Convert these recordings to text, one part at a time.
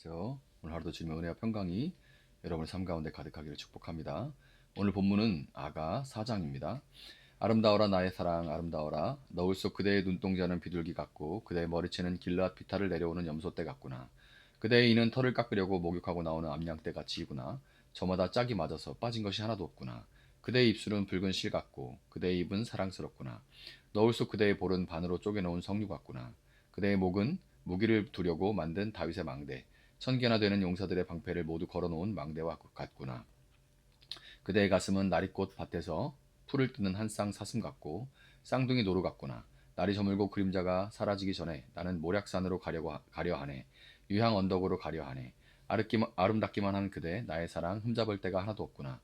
안녕하세요. 오늘 하루도 주님의 은혜와 평강이 여러분의 삶 가운데 가득하기를 축복합니다. 오늘 본문은 아가 4장입니다. 아름다워라 나의 사랑 아름다워라 너울 속 그대의 눈동자는 비둘기 같고 그대의 머리채는 길르앗 비탈을 내려오는 염소떼 같구나. 그대의 이는 털을 깎으려고 목욕하고 나오는 암양떼 같이구나. 저마다 짝이 맞아서 빠진 것이 하나도 없구나. 그대의 입술은 붉은 실 같고 그대의 입은 사랑스럽구나. 너울 속 그대의 볼은 반으로 쪼개놓은 석류 같구나. 그대의 목은 무기를 두려고 만든 다윗의 망대, 천개나 되는 용사들의 방패를 모두 걸어놓은 망대와 같구나. 그대의 가슴은 나리꽃 밭에서 풀을 뜯는 한 쌍 사슴 같고 쌍둥이 노루 같구나. 날이 저물고 그림자가 사라지기 전에 나는 모략산으로 가려 하네. 유향 언덕으로 가려 하네. 아름답기만 한 그대 나의 사랑 흠잡을 데가 하나도 없구나.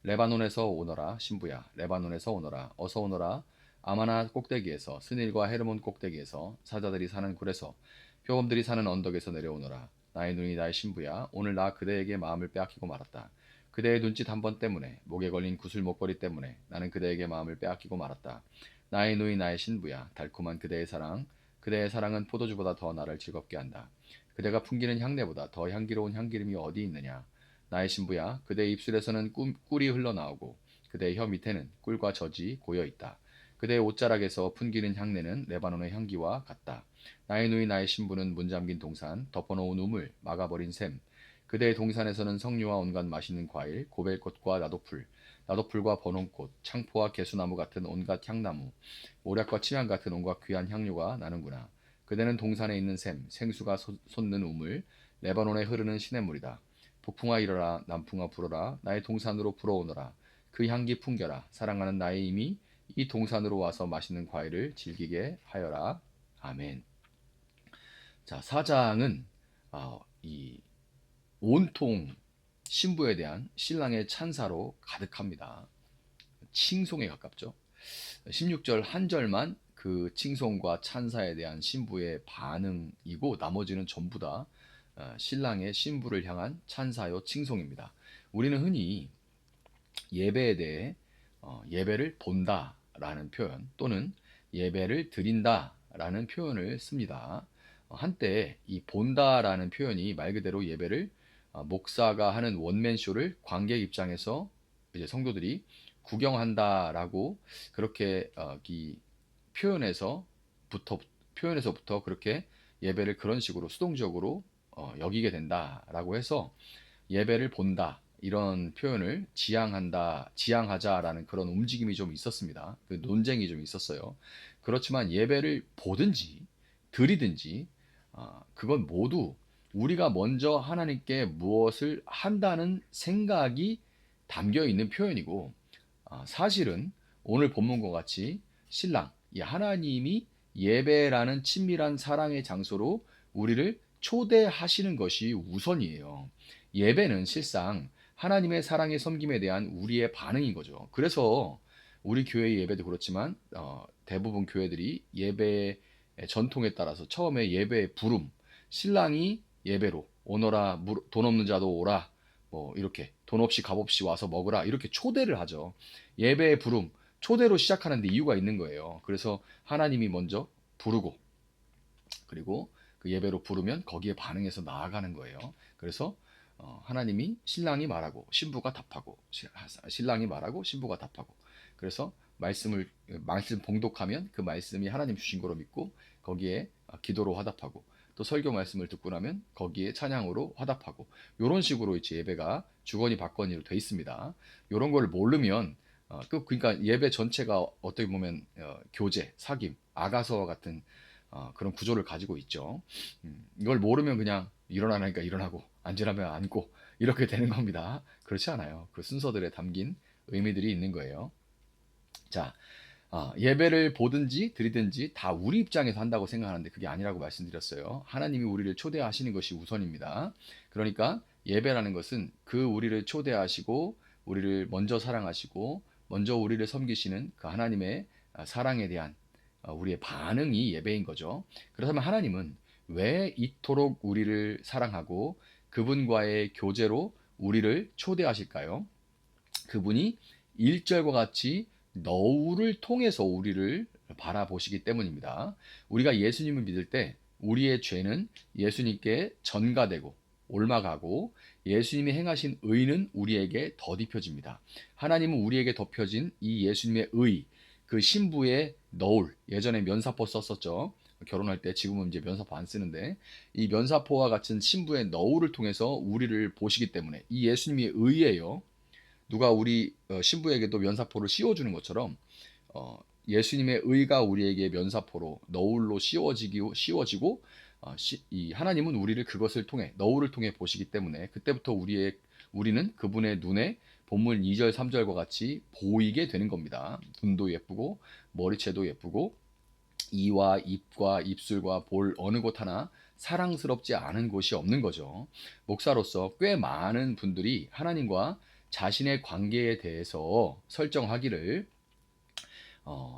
레바논에서 오너라 신부야 레바논에서 오너라 어서 오너라 아마나 꼭대기에서 스닐과 헤르몬 꼭대기에서 사자들이 사는 굴에서 표범들이 사는 언덕에서 내려오너라. 나의 눈이 나의 신부야 오늘 나 그대에게 마음을 빼앗기고 말았다. 그대의 눈짓 한 번 때문에 목에 걸린 구슬 목걸이 때문에 나는 그대에게 마음을 빼앗기고 말았다. 나의 누이 나의 신부야 달콤한 그대의 사랑은 포도주보다 더 나를 즐겁게 한다. 그대가 풍기는 향내보다 더 향기로운 향기름이 어디 있느냐. 나의 신부야 그대의 입술에서는 꿀이 흘러나오고 그대의 혀 밑에는 꿀과 젖이 고여있다. 그대의 옷자락에서 풍기는 향내는 레바논의 향기와 같다. 나의 누이 나의 신부는 문잠긴 동산, 덮어놓은 우물, 막아버린 샘. 그대의 동산에서는 석류와 온갖 맛있는 과일, 고벨꽃과 나도풀과 버논꽃, 창포와 개수나무 같은 온갖 향나무, 모략과 침향 같은 온갖 귀한 향료가 나는구나. 그대는 동산에 있는 샘, 생수가 솟는 우물, 레바논에 흐르는 시냇물이다. 북풍아 일어라, 남풍아 불어라, 나의 동산으로 불어오너라. 그 향기 풍겨라, 사랑하는 나의 임이 이 동산으로 와서 맛있는 과일을 즐기게 하여라. 아멘. 자, 사장은 이 온통 신부에 대한 신랑의 찬사로 가득합니다. 칭송에 가깝죠. 16절 한 절만 그 칭송과 찬사에 대한 신부의 반응이고 나머지는 전부 다 신랑의 신부를 향한 찬사요 칭송입니다. 우리는 흔히 예배에 대해 예배를 본다라는 표현 또는 예배를 드린다라는 표현을 씁니다. 한때 이 본다라는 표현이 말 그대로 예배를 목사가 하는 원맨쇼를 관객 입장에서 이제 성도들이 구경한다라고 그렇게 이 표현에서부터 표현에서부터 그렇게 예배를 그런 식으로 수동적으로 여기게 된다라고 해서 예배를 본다 이런 표현을 지향하자라는 그런 움직임이 좀 있었습니다. 그 논쟁이 좀 있었어요. 그렇지만 예배를 보든지 드리든지 그건 모두 우리가 먼저 하나님께 무엇을 한다는 생각이 담겨 있는 표현이고 사실은 오늘 본문과 같이 신랑, 이 하나님이 예배라는 친밀한 사랑의 장소로 우리를 초대하시는 것이 우선이에요. 예배는 실상 하나님의 사랑의 섬김에 대한 우리의 반응인 거죠. 그래서 우리 교회 예배도 그렇지만 대부분 교회들이 예배의 전통에 따라서 처음에 예배의 부름, 신랑이 예배로 오너라 돈 없는 자도 오라 뭐 이렇게 돈 없이 값 없이 와서 먹으라 이렇게 초대를 하죠. 예배의 부름, 초대로 시작하는데 이유가 있는 거예요. 그래서 하나님이 먼저 부르고 그리고 그 예배로 부르면 거기에 반응해서 나아가는 거예요. 그래서 하나님이 신랑이 말하고 신부가 답하고 신랑이 말하고 신부가 답하고 그래서 말씀 봉독하면 그 말씀이 하나님 주신 거로 믿고 거기에 기도로 화답하고 또 설교 말씀을 듣고 나면 거기에 찬양으로 화답하고 이런 식으로 이제 예배가 주거니 받거니로 돼 있습니다. 이런 걸 모르면 그러니까 예배 전체가 어떻게 보면 교제, 사귐, 아가서와 같은 그런 구조를 가지고 있죠. 이걸 모르면 그냥 일어나니까 일어나고 앉으라면 앉고 이렇게 되는 겁니다. 그렇지 않아요. 그 순서들에 담긴 의미들이 있는 거예요. 자, 예배를 보든지 드리든지 다 우리 입장에서 한다고 생각하는데 그게 아니라고 말씀드렸어요. 하나님이 우리를 초대하시는 것이 우선입니다. 그러니까 예배라는 것은 그 우리를 초대하시고 우리를 먼저 사랑하시고 먼저 우리를 섬기시는 그 하나님의 사랑에 대한 우리의 반응이 예배인 거죠. 그렇다면 하나님은 왜 이토록 우리를 사랑하고 그분과의 교제로 우리를 초대하실까요? 그분이 1절과 같이 너울을 통해서 우리를 바라보시기 때문입니다. 우리가 예수님을 믿을 때 우리의 죄는 예수님께 전가되고 옮아가고 예수님이 행하신 의는 우리에게 덧입혀집니다. 하나님은 우리에게 덮여진 이 예수님의 의, 그 신부의 너울, 예전에 면사포 썼었죠. 결혼할 때. 지금은 이제 면사포 안 쓰는데, 이 면사포와 같은 신부의 너울을 통해서 우리를 보시기 때문에 이 예수님이 의예요. 누가 우리 신부에게도 면사포를 씌워주는 것처럼 예수님의 의가 우리에게 면사포로 너울로 씌워지고 이 하나님은 우리를 그것을 통해 너울을 통해 보시기 때문에 그때부터 우리는 그분의 눈에 본문 2절 3절과 같이 보이게 되는 겁니다. 눈도 예쁘고 머리채도 예쁘고 이와 입과 입술과 볼 어느 곳 하나 사랑스럽지 않은 곳이 없는 거죠. 목사로서 꽤 많은 분들이 하나님과 자신의 관계에 대해서 설정하기를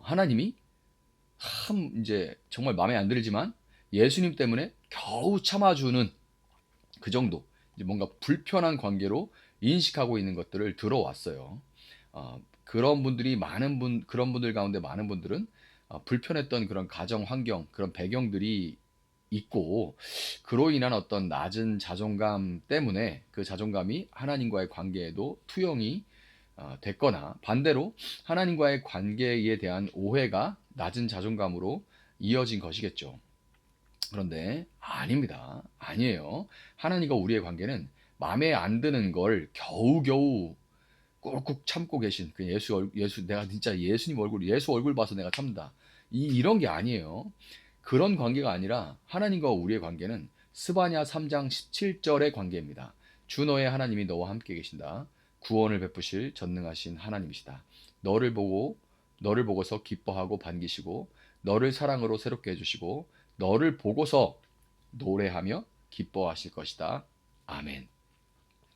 하나님이 이제 정말 마음에 안 들지만 예수님 때문에 겨우 참아주는 그 정도, 이제 뭔가 불편한 관계로 인식하고 있는 것들을 들어왔어요. 그런 분들 가운데 많은 분들은 불편했던 그런 가정 환경, 그런 배경들이 있고, 그로 인한 어떤 낮은 자존감 때문에 그 자존감이 하나님과의 관계에도 투영이 됐거나, 반대로 하나님과의 관계에 대한 오해가 낮은 자존감으로 이어진 것이겠죠. 그런데 아닙니다. 아니에요. 하나님과 우리의 관계는 마음에 안 드는 걸 겨우겨우 꾹꾹 참고 계신 그 예수, 내가 진짜 예수 얼굴 봐서 내가 참다. 이런 게 아니에요. 그런 관계가 아니라 하나님과 우리의 관계는 스바냐 3장 17절의 관계입니다. 주 너의 하나님이 너와 함께 계신다. 구원을 베푸실 전능하신 하나님이시다. 너를 보고서 기뻐하고 반기시고 너를 사랑으로 새롭게 해주시고 너를 보고서 노래하며 기뻐하실 것이다. 아멘.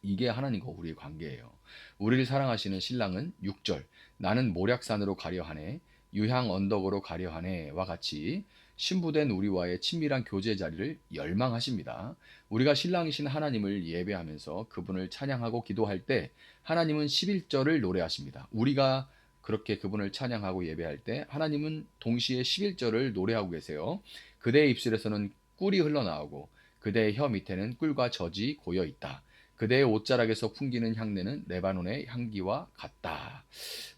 이게 하나님과 우리의 관계예요. 우리를 사랑하시는 신랑은 6절 나는 모략산으로 가려하네 유향 언덕으로 가려하네와 같이 신부된 우리와의 친밀한 교제 자리를 열망하십니다. 우리가 신랑이신 하나님을 예배하면서 그분을 찬양하고 기도할 때 하나님은 11절을 노래하십니다. 우리가 그렇게 그분을 찬양하고 예배할 때 하나님은 동시에 11절을 노래하고 계세요. 그대의 입술에서는 꿀이 흘러나오고 그대의 혀 밑에는 꿀과 젖이 고여 있다. 그대의 옷자락에서 풍기는 향내는 레바논의 향기와 같다.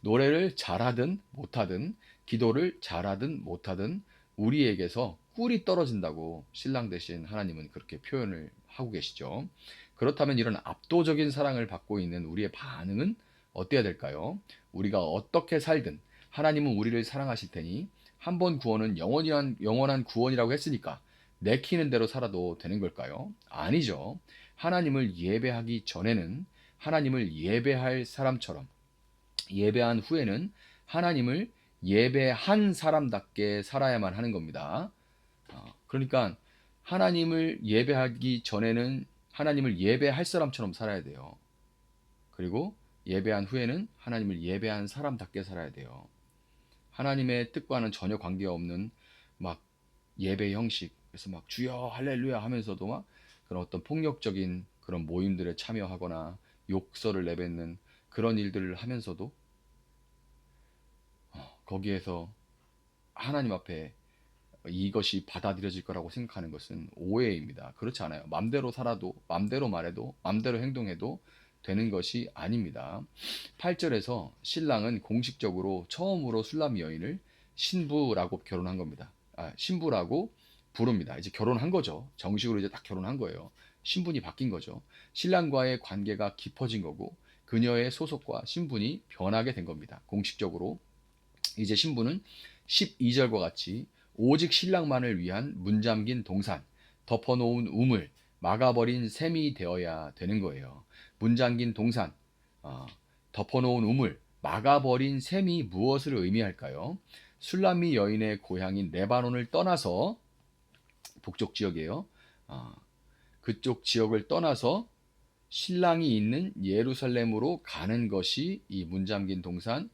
노래를 잘하든 못하든 기도를 잘하든 못하든 우리에게서 꿀이 떨어진다고 신랑 되신 하나님은 그렇게 표현을 하고 계시죠. 그렇다면 이런 압도적인 사랑을 받고 있는 우리의 반응은 어때야 될까요? 우리가 어떻게 살든 하나님은 우리를 사랑하실 테니 한 번 구원은 영원한 구원이라고 했으니까 내키는 대로 살아도 되는 걸까요? 아니죠. 하나님을 예배하기 전에는 하나님을 예배할 사람처럼, 예배한 후에는 하나님을 예배한 사람답게 살아야만 하는 겁니다. 그러니까 하나님을 예배하기 전에는 하나님을 예배할 사람처럼 살아야 돼요. 그리고 예배한 후에는 하나님을 예배한 사람답게 살아야 돼요. 하나님의 뜻과는 전혀 관계없는 막 예배 형식, 그래서 막 주여 할렐루야 하면서도 막 그런 어떤 폭력적인 그런 모임들에 참여하거나 욕설을 내뱉는 그런 일들을 하면서도 거기에서 하나님 앞에 이것이 받아들여질 거라고 생각하는 것은 오해입니다. 그렇지 않아요. 맘대로 살아도, 맘대로 말해도, 맘대로 행동해도 되는 것이 아닙니다. 8절에서 신랑은 공식적으로 처음으로 술람 여인을 신부라고 결혼한 겁니다. 신부라고 부릅니다. 이제 결혼한 거죠. 정식으로 이제 딱 결혼한 거예요. 신분이 바뀐 거죠. 신랑과의 관계가 깊어진 거고 그녀의 소속과 신분이 변하게 된 겁니다. 공식적으로 이제 신부는 12절과 같이 오직 신랑만을 위한 문잠긴 동산, 덮어놓은 우물, 막아버린 샘이 되어야 되는 거예요. 문잠긴 동산, 덮어놓은 우물, 막아버린 샘이 무엇을 의미할까요? 술람미 여인의 고향인 레바논을 떠나서 북쪽 지역이에요. 그쪽 지역을 떠나서 신랑이 있는 예루살렘으로 가는 것이 이 문잠긴 동산,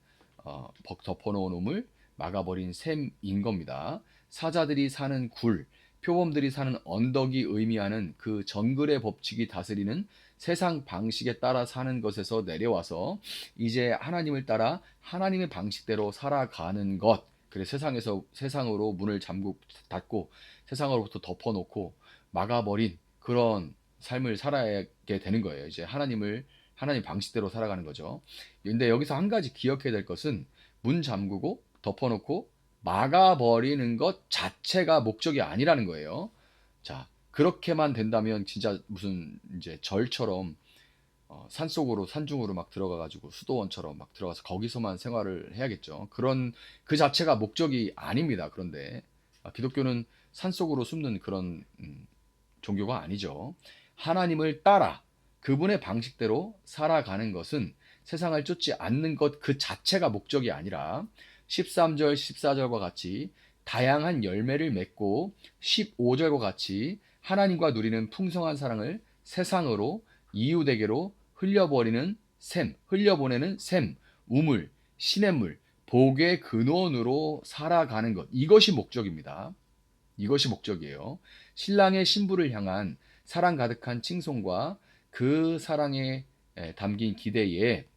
덮어놓은 우물, 막아버린 샘인 겁니다. 사자들이 사는 굴, 표범들이 사는 언덕이 의미하는 그 정글의 법칙이 다스리는 세상 방식에 따라 사는 것에서 내려와서 이제 하나님을 따라 하나님의 방식대로 살아가는 것. 그래 세상으로 문을 닫고 세상으로부터 덮어놓고 막아버린 그런 삶을 살아게 되는 거예요. 이제 하나님 방식대로 살아가는 거죠. 근데 여기서 한 가지 기억해야 될 것은 문 잠그고 덮어놓고 막아버리는 것 자체가 목적이 아니라는 거예요. 자, 그렇게만 된다면 진짜 무슨 이제 절처럼 산속으로 산중으로 막 들어가가지고 수도원처럼 막 들어가서 거기서만 생활을 해야겠죠. 그 자체가 목적이 아닙니다. 그런데 기독교는 산속으로 숨는 그런 종교가 아니죠. 하나님을 따라 그분의 방식대로 살아가는 것은 세상을 쫓지 않는 것 그 자체가 목적이 아니라 13절, 14절과 같이 다양한 열매를 맺고 15절과 같이 하나님과 누리는 풍성한 사랑을 세상으로 이웃에게로 흘려보내는 샘, 우물, 시냇물, 복의 근원으로 살아가는 것. 이것이 목적입니다. 이것이 목적이에요. 신랑의 신부를 향한 사랑 가득한 칭송과 그 사랑에 담긴 기대에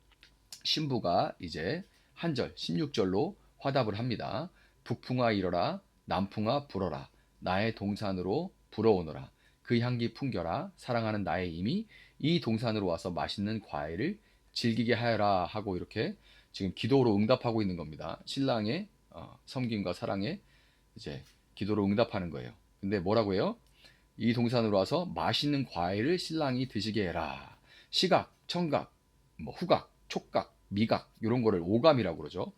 신부가 이제 한 절, 16절로 화답을 합니다. 북풍아 일어라, 남풍아 불어라, 나의 동산으로 불어오너라. 그 향기 풍겨라, 사랑하는 나의 이미 이 동산으로 와서 맛있는 과일을 즐기게 하여라 하고 이렇게 지금 기도로 응답하고 있는 겁니다. 신랑의 섬김과 사랑에 이제 기도로 응답하는 거예요. 근데 뭐라고 해요? 이 동산으로 와서 맛있는 과일을 신랑이 드시게 해라. 시각, 청각, 뭐 후각, 촉각, 미각 이런 거를 오감이라고 그러죠.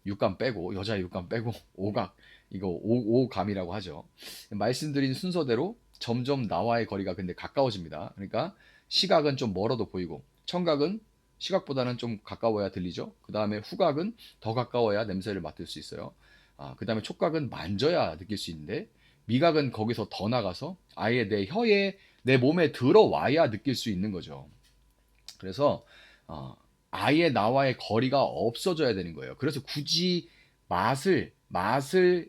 육감 빼고 여자 육감 빼고 오각 이거 오감이라고 하죠. 말씀드린 순서대로 점점 나와의 거리가 근데 가까워집니다. 그러니까 시각은 좀 멀어도 보이고 청각은 시각보다는 좀 가까워야 들리죠. 그 다음에 후각은 더 가까워야 냄새를 맡을 수 있어요. 그 다음에 촉각은 만져야 느낄 수 있는데 미각은 거기서 더 나가서 아예 내 혀에 내 몸에 들어와야 느낄 수 있는 거죠. 그래서 아예 나와의 거리가 없어져야 되는 거예요. 그래서 굳이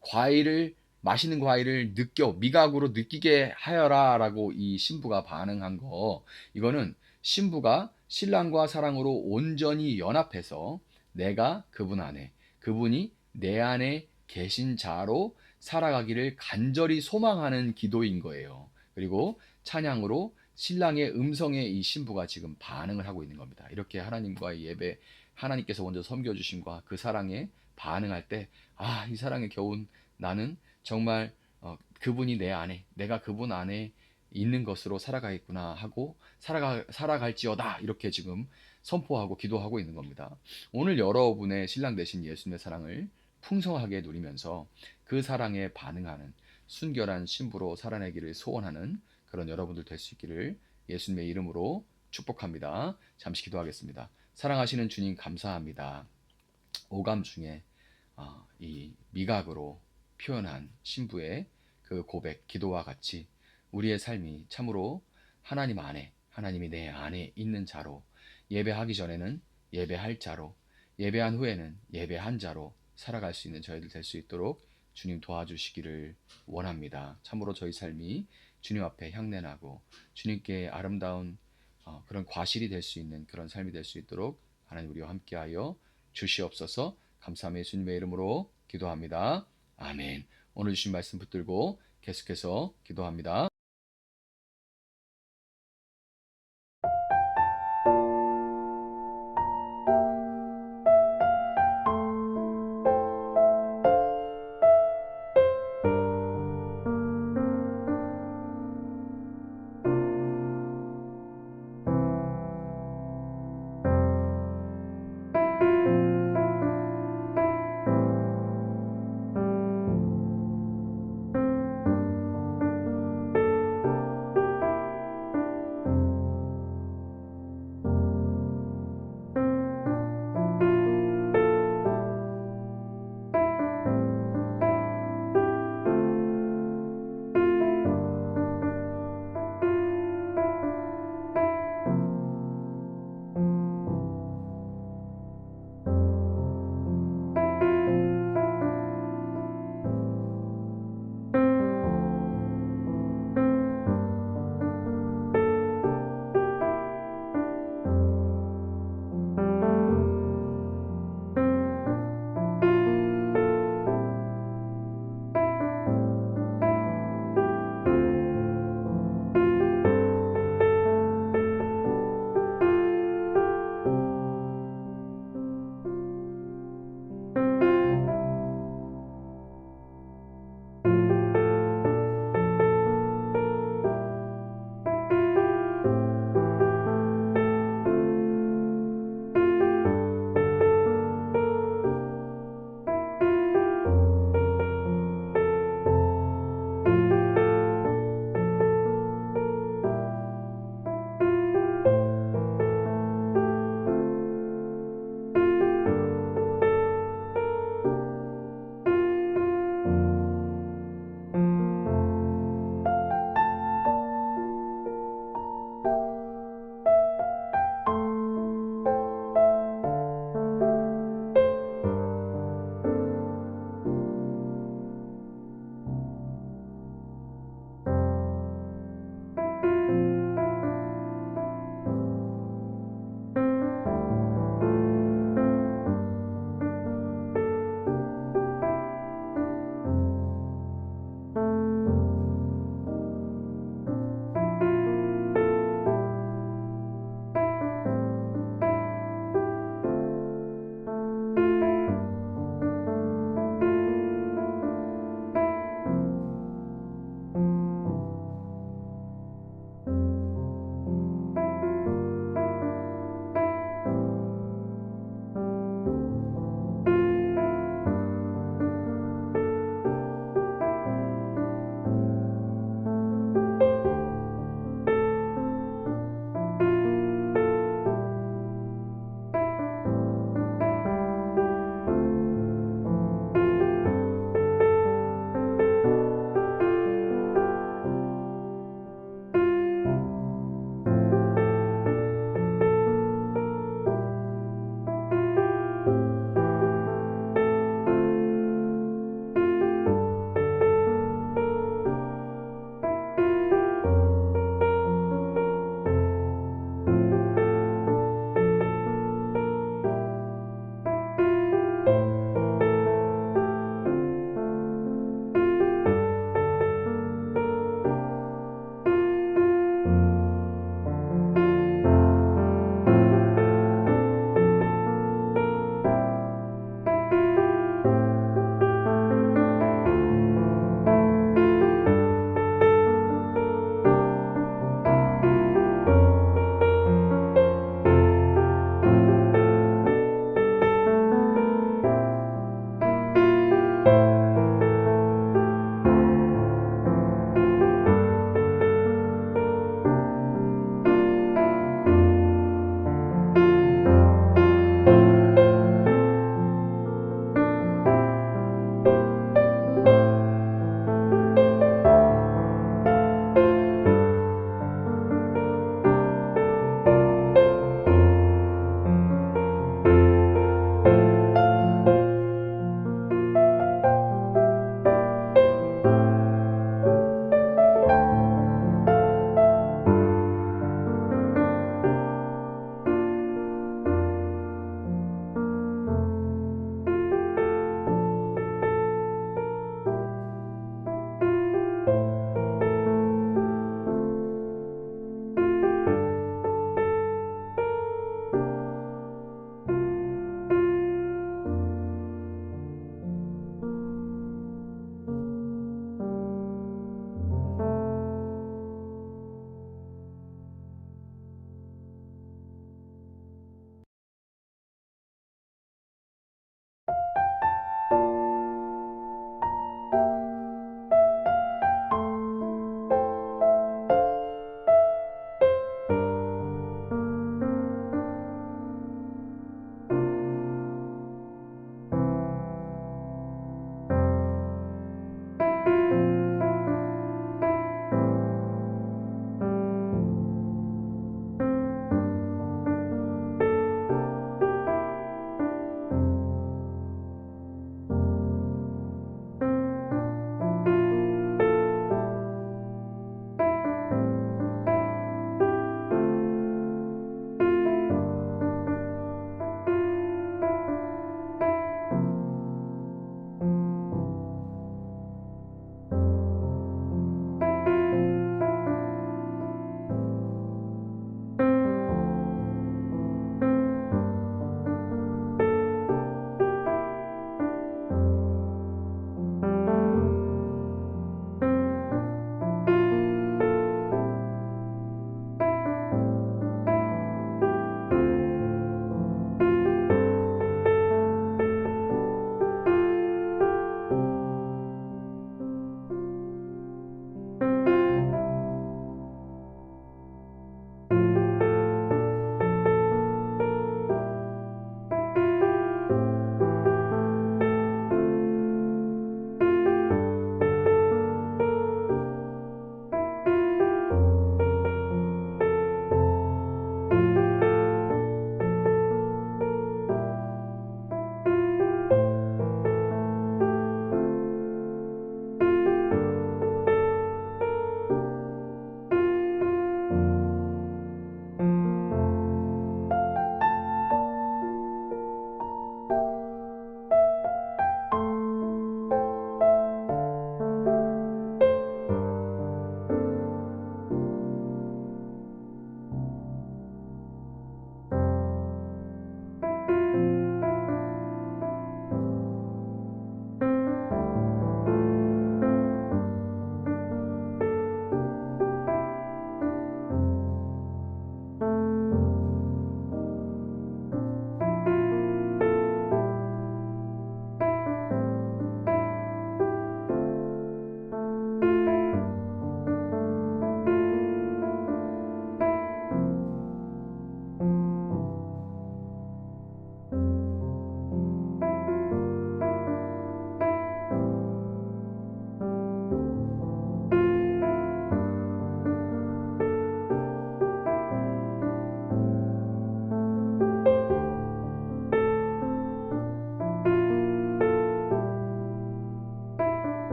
과일을 맛있는 과일을 미각으로 느끼게 하여라라고 이 신부가 반응한 거. 이거는 신부가 신랑과 사랑으로 온전히 연합해서 내가 그분 안에, 그분이 내 안에 계신 자로 살아가기를 간절히 소망하는 기도인 거예요. 그리고 찬양으로 신랑의 음성에 이 신부가 지금 반응을 하고 있는 겁니다. 이렇게 하나님과의 예배, 하나님께서 먼저 섬겨주심과 그 사랑에 반응할 때, 이 사랑에 겨운 나는 정말 그분이 내 안에, 내가 그분 안에 있는 것으로 살아가겠구나 하고 살아갈지어다 이렇게 지금 선포하고 기도하고 있는 겁니다. 오늘 여러분의 신랑 되신 예수님의 사랑을 풍성하게 누리면서 그 사랑에 반응하는 순결한 신부로 살아내기를 소원하는 그런 여러분들 될 수 있기를 예수님의 이름으로 축복합니다. 잠시 기도하겠습니다. 사랑하시는 주님 감사합니다. 오감 중에 이 미각으로 표현한 신부의 그 고백, 기도와 같이 우리의 삶이 참으로 하나님 안에, 하나님이 내 안에 있는 자로 예배하기 전에는 예배할 자로, 예배한 후에는 예배한 자로 살아갈 수 있는 저희들 될 수 있도록 주님 도와주시기를 원합니다. 참으로 저희 삶이 주님 앞에 향내나고 주님께 아름다운 그런 과실이 될 수 있는 그런 삶이 될 수 있도록 하나님 우리와 함께하여 주시옵소서. 감사함의 예수님의 이름으로 기도합니다. 아멘. 오늘 주신 말씀 붙들고 계속해서 기도합니다.